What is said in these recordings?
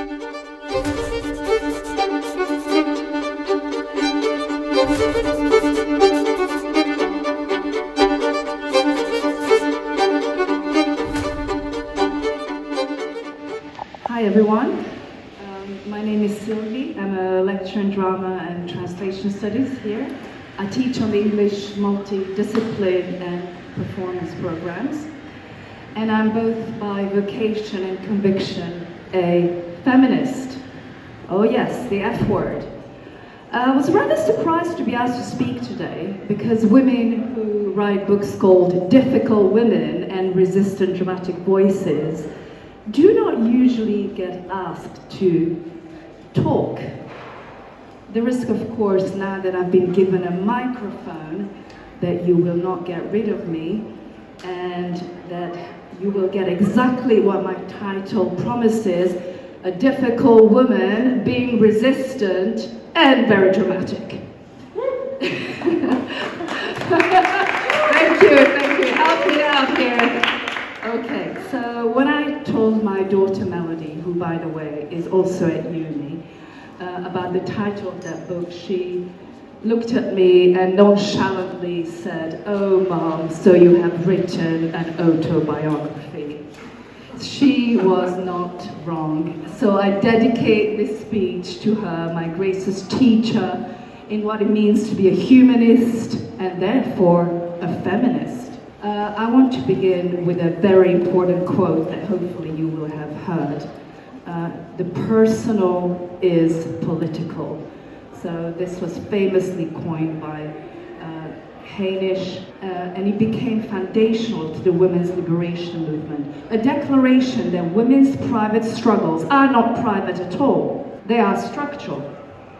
Hi everyone, my name is Szilvi. I'm a lecturer in drama and translation studies here. I teach on the English multidiscipline and performance programs. And I'm both by vocation and conviction a feminist. Oh yes, the F word. I was rather surprised to be asked to speak today because women who write books called Difficult Women and Resistant Dramatic Voices do not usually get asked to talk. The risk, of course, now that I've been given a microphone, that you will not get rid of me and that you will get exactly what my title promises, a difficult woman being resistant and very dramatic. Thank you, help me out here. Okay, so when I told my daughter Melody, who by the way is also at uni, about the title of that book, she looked at me and nonchalantly said, "Oh Mom, so you have written an autobiography." She was not wrong. So I dedicate this speech to her, my gracious teacher, in what it means to be a humanist and therefore a feminist. I want to begin with a very important quote that hopefully you will have heard. The personal is political. So this was famously coined by Hainish, and it became foundational to the women's liberation movement. A declaration that women's private struggles are not private at all. They are structural.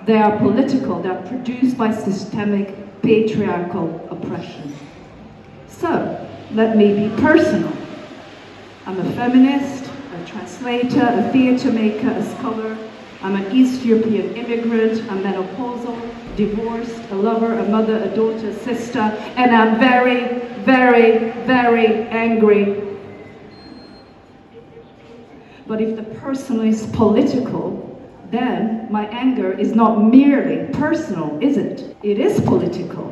They are political. They are produced by systemic patriarchal oppression. So, let me be personal. I'm a feminist, a translator, a theatre maker, a scholar. I'm an East European immigrant, I'm menopausal, divorced, a lover, a mother, a daughter, a sister, and I'm very, very, very angry. But if the personal is political, then my anger is not merely personal, is it? It is political.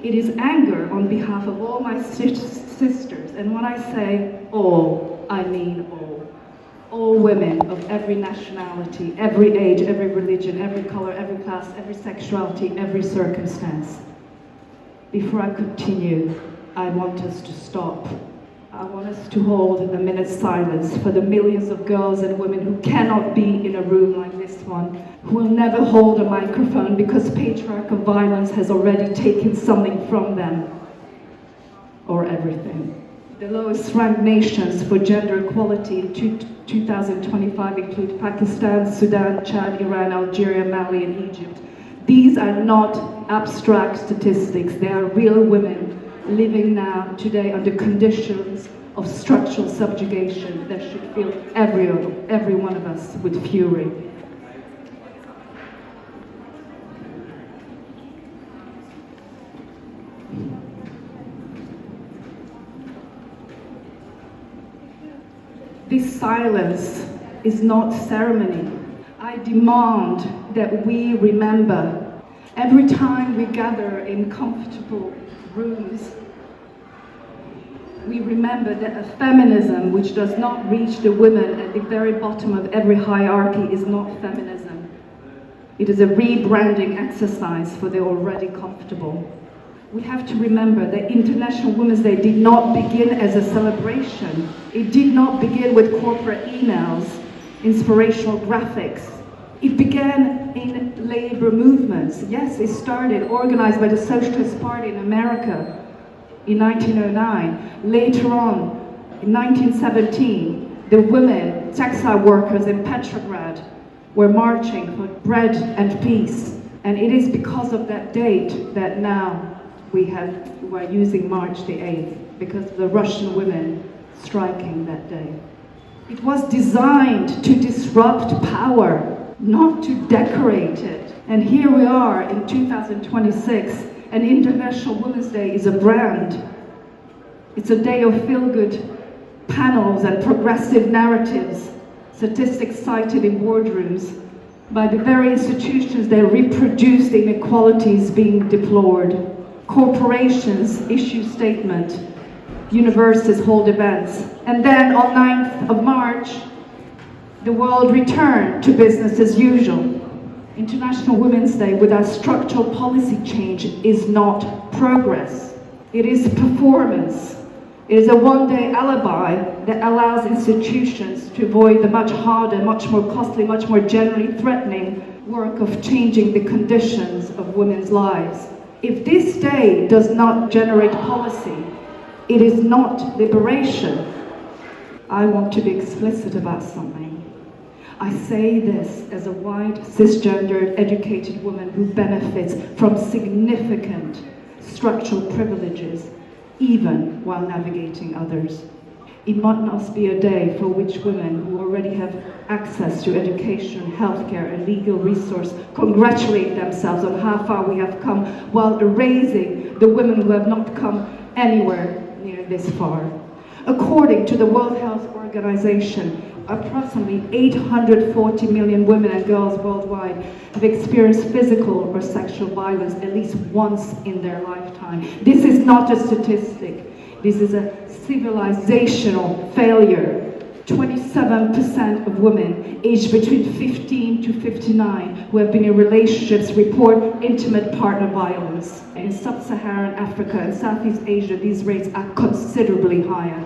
It is anger on behalf of all my sisters, and when I say all, I mean all. All women of every nationality, every age, every religion, every color, every class, every sexuality, every circumstance. Before I continue, I want us to stop. I want us to hold a minute's silence for the millions of girls and women who cannot be in a room like this one, who will never hold a microphone because patriarchal violence has already taken something from them, or everything. The lowest ranked nations for gender equality in 2025 include Pakistan, Sudan, Chad, Iran, Algeria, Mali, and Egypt. These are not abstract statistics. They are real women living now, today, under conditions of structural subjugation that should fill every one of us with fury. This silence is not ceremony. I demand that we remember. Every time we gather in comfortable rooms, we remember that a feminism which does not reach the women at the very bottom of every hierarchy is not feminism. It is a rebranding exercise for the already comfortable. We have to remember that International Women's Day did not begin as a celebration. It did not begin with corporate emails, inspirational graphics. It began in labor movements. Yes, it started organized by the Socialist Party in America in 1909. Later on, in 1917, the women, textile workers in Petrograd, were marching for bread and peace. And it is because of that date that now we are using March the 8th, because of the Russian women striking that day. It was designed to disrupt power, not to decorate it. And here we are in 2026, and International Women's Day is a brand. It's a day of feel-good panels and progressive narratives, statistics cited in boardrooms by the very institutions that reproduce the inequalities being deplored. Corporations issue statements, universities hold events, and then on 9th of March, the world returned to business as usual. International Women's Day without structural policy change is not progress. It is performance. It is a one-day alibi that allows institutions to avoid the much harder, much more costly, much more generally threatening work of changing the conditions of women's lives. If this day does not generate policy, it is not liberation. I want to be explicit about something. I say this as a white, cisgendered, educated woman who benefits from significant structural privileges, even while navigating others. It must be a day for which women who already have access to education, healthcare, and legal resource congratulate themselves on how far we have come, while erasing the women who have not come anywhere near this far. According to the World Health Organization, approximately 840 million women and girls worldwide have experienced physical or sexual violence at least once in their lifetime. This is not a statistic. This is a civilizational failure. 27% of women aged between 15 to 59 who have been in relationships report intimate partner violence. In sub-Saharan Africa and Southeast Asia, these rates are considerably higher.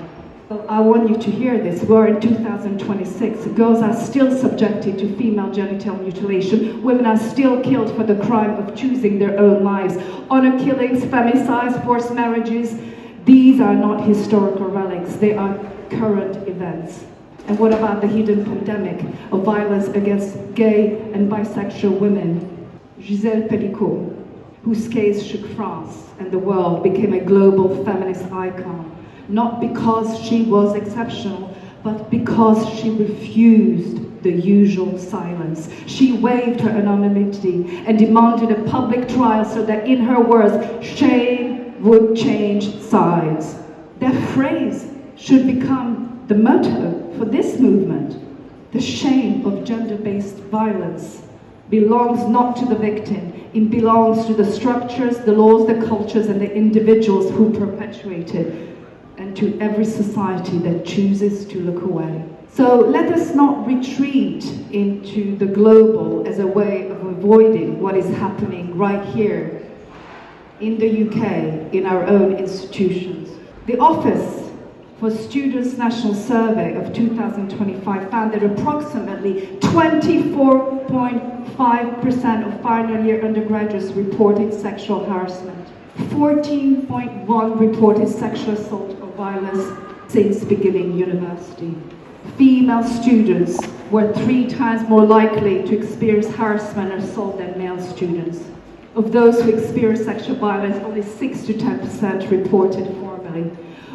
I want you to hear this. We're in 2026. Girls are still subjected to female genital mutilation. Women are still killed for the crime of choosing their own lives. Honor killings, femicides, forced marriages, these are not historical relics. They are current events. And what about the hidden pandemic of violence against gay and bisexual women? Gisèle Pelicot, whose case shook France and the world, became a global feminist icon. Not because she was exceptional, but because she refused the usual silence. She waived her anonymity and demanded a public trial so that, in her words, shame would change sides. That phrase should become the motto for this movement. The shame of gender-based violence belongs not to the victim, it belongs to the structures, the laws, the cultures, and the individuals who perpetuate it, and to every society that chooses to look away. So let us not retreat into the global as a way of avoiding what is happening right here in the UK, in our own institutions. The Office for Students' National Survey of 2025 found that approximately 24.5% of final year undergraduates reported sexual harassment. 14.1 reported sexual assault or violence since beginning university. Female students were 3 times more likely to experience harassment or assault than male students. Of those who experienced sexual violence, only 6 to 10% reported formally.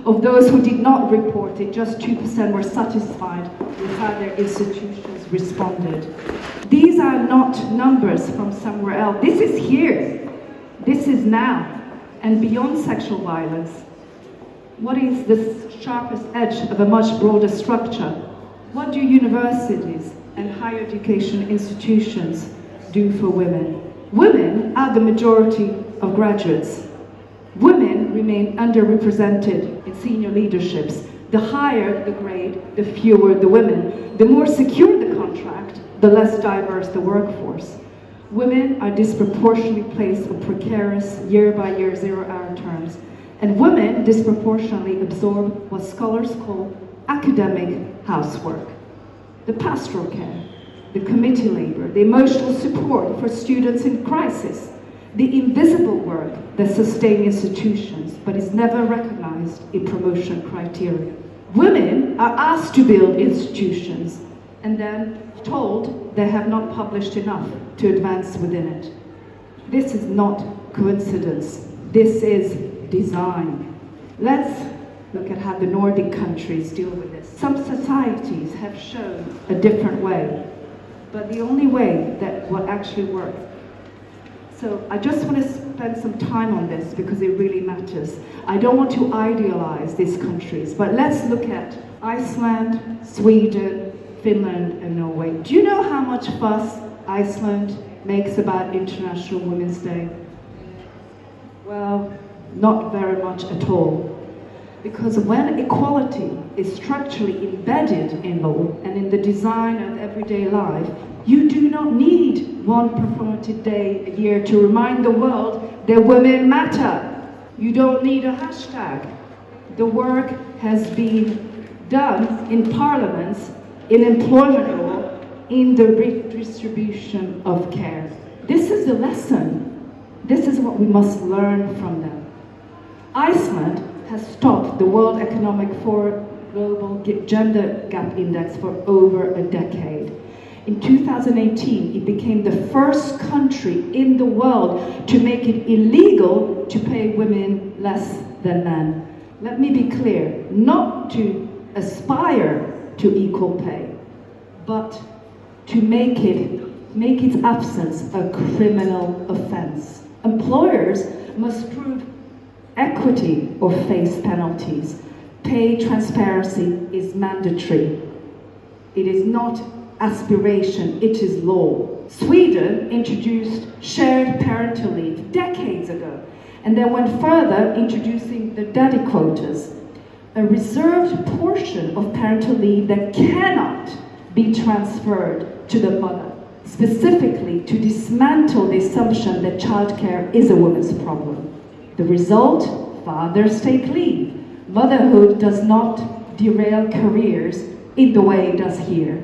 Of those who did not report it, just 2% were satisfied with how their institutions responded. These are not numbers from somewhere else. This is here. This is now. And beyond sexual violence, what is the sharpest edge of a much broader structure? What do universities and higher education institutions do for women? Women are the majority of graduates. Women remain underrepresented in senior leaderships. The higher the grade, the fewer the women. The more secure the contract, the less diverse the workforce. Women are disproportionately placed on precarious, year-by-year, zero-hour terms. And women disproportionately absorb what scholars call academic housework. The pastoral care, the committee labor, the emotional support for students in crisis, the invisible work that sustains institutions but is never recognized in promotion criteria. Women are asked to build institutions and then told they have not published enough to advance within it. This is not coincidence. This is design. Let's look at how the Nordic countries deal with this. Some societies have shown a different way, but the only way that will actually work. So I just want to spend some time on this because it really matters. I don't want to idealize these countries, but let's look at Iceland, Sweden, Finland and Norway. Do you know how much fuss Iceland makes about International Women's Day? Well, not very much at all. Because when equality is structurally embedded in law and in the design of everyday life, you do not need one performative day a year to remind the world that women matter. You don't need a hashtag. The work has been done in parliaments, in employment law, in the redistribution of care. This is the lesson. This is what we must learn from them. Iceland has topped the World Economic Forum Global Gender Gap Index for over a decade. In 2018, it became the first country in the world to make it illegal to pay women less than men. Let me be clear, not to aspire to equal pay, but to make its absence a criminal offense. Employers must prove equity or face penalties. Pay transparency is mandatory. It is not aspiration, it is law. Sweden introduced shared parental leave decades ago, and then went further, introducing the daddy quotas, a reserved portion of parental leave that cannot be transferred to the mother, specifically to dismantle the assumption that childcare is a woman's problem. The result, fathers take leave. Motherhood does not derail careers in the way it does here.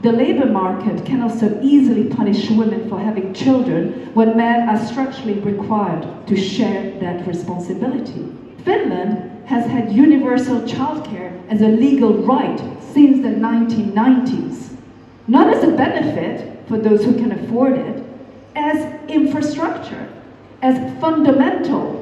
The labor market cannot so easily punish women for having children when men are structurally required to share that responsibility. Finland has had universal childcare as a legal right since the 1990s, not as a benefit for those who can afford it, as infrastructure, as fundamental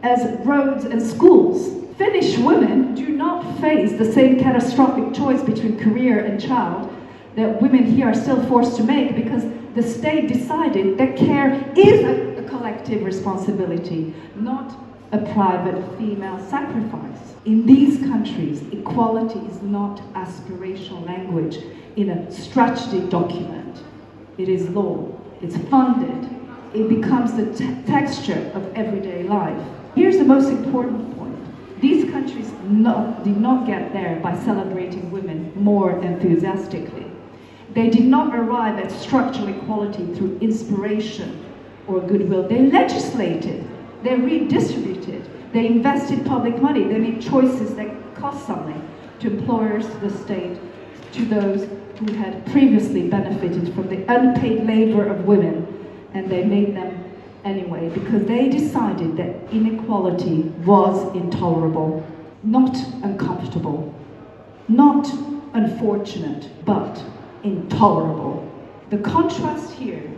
as roads and schools. Finnish women do not face the same catastrophic choice between career and child that women here are still forced to make, because the state decided that care is a collective responsibility, not a private female sacrifice. In these countries, equality is not aspirational language in a strategy document. It is law, it's funded, it becomes the texture of everyday life. Here's the most important point. These countries did not get there by celebrating women more enthusiastically. They did not arrive at structural equality through inspiration or goodwill. They legislated, they redistributed, they invested public money, they made choices that cost something to employers, to the state, to those who had previously benefited from the unpaid labor of women, and they made them anyway, because they decided that inequality was intolerable, not uncomfortable, not unfortunate, but intolerable. The contrast here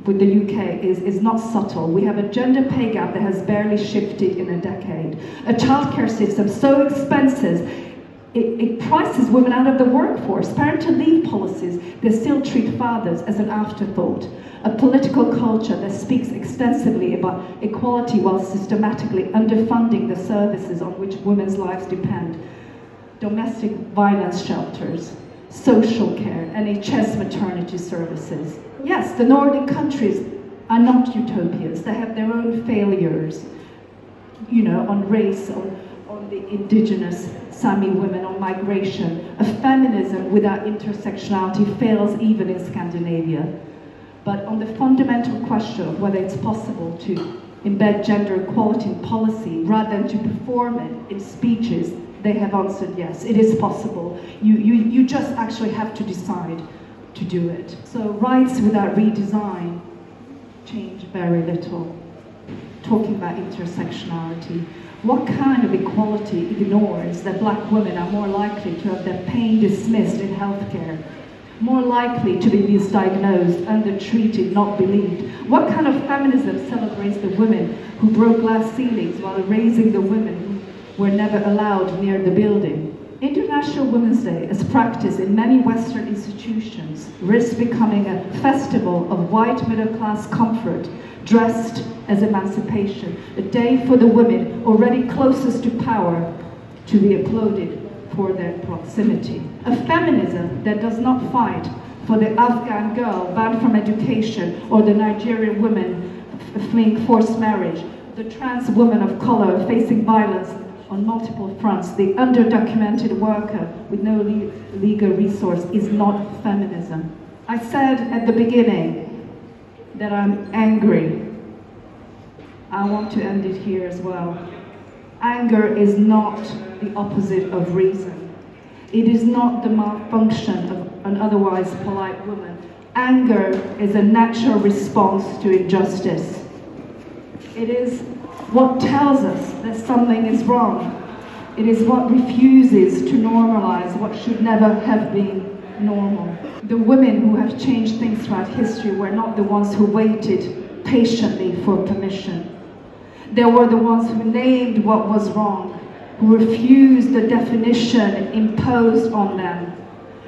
with the UK is not subtle. We have a gender pay gap that has barely shifted in a decade. A childcare system so expensive, it prices women out of the workforce. Parental leave policies that still treat fathers as an afterthought. A political culture that speaks extensively about equality while systematically underfunding the services on which women's lives depend. Domestic violence shelters, social care, NHS maternity services. Yes, the Nordic countries are not utopias. They have their own failures, on race, on the indigenous Sami women, on migration. A feminism without intersectionality fails even in Scandinavia. But on the fundamental question of whether it's possible to embed gender equality in policy rather than to perform it in speeches, they have answered yes, it is possible. You just actually have to decide to do it. So rights without redesign change very little. Talking about intersectionality, what kind of equality ignores that black women are more likely to have their pain dismissed in healthcare, more likely to be misdiagnosed, undertreated, not believed? What kind of feminism celebrates the women who broke glass ceilings while raising the women who were never allowed near the building? International Women's Day, as practiced in many Western institutions, risks becoming a festival of white middle-class comfort dressed as emancipation, a day for the women already closest to power to be applauded for their proximity. A feminism that does not fight for the Afghan girl banned from education or the Nigerian woman fleeing forced marriage, the trans woman of color facing violence on multiple fronts, the underdocumented worker with no legal resource is not feminism. I said at the beginning that I'm angry. I want to end it here as well. Anger is not the opposite of reason. It is not the malfunction of an otherwise polite woman. Anger is a natural response to injustice. It is what tells us that something is wrong. It is what refuses to normalize what should never have been normal. The women who have changed things throughout history were not the ones who waited patiently for permission. They were the ones who named what was wrong, who refused the definition imposed on them,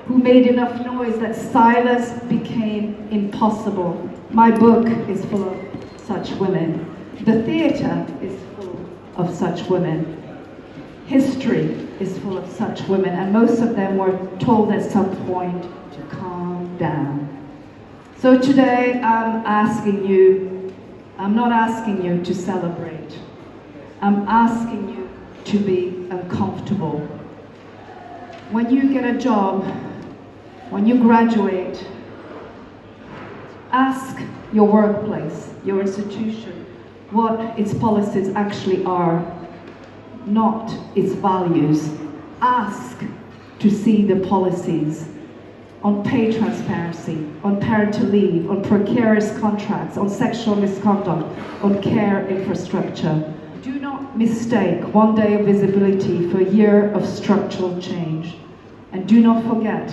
who made enough noise that silence became impossible. My book is full of such women. The theatre is full of such women. History is full of such women, and most of them were told at some point to calm down. So today I'm not asking you to celebrate. I'm asking you to be uncomfortable. When you get a job, when you graduate, ask your workplace, your institution, what its policies actually are, not its values. Ask to see the policies on pay transparency, on parental leave, on precarious contracts, on sexual misconduct, on care infrastructure. Do not mistake one day of visibility for a year of structural change. And do not forget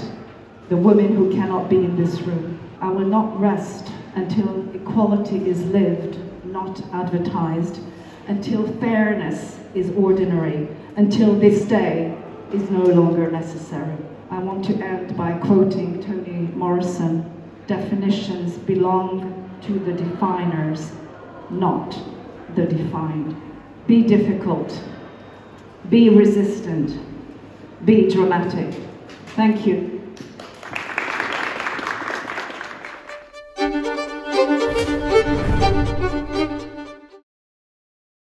the women who cannot be in this room. I will not rest until equality is lived, not advertised, until fairness is ordinary, until this day is no longer necessary. I want to end by quoting Toni Morrison, "Definitions belong to the definers, not the defined." Be difficult, be resistant, be dramatic. Thank you.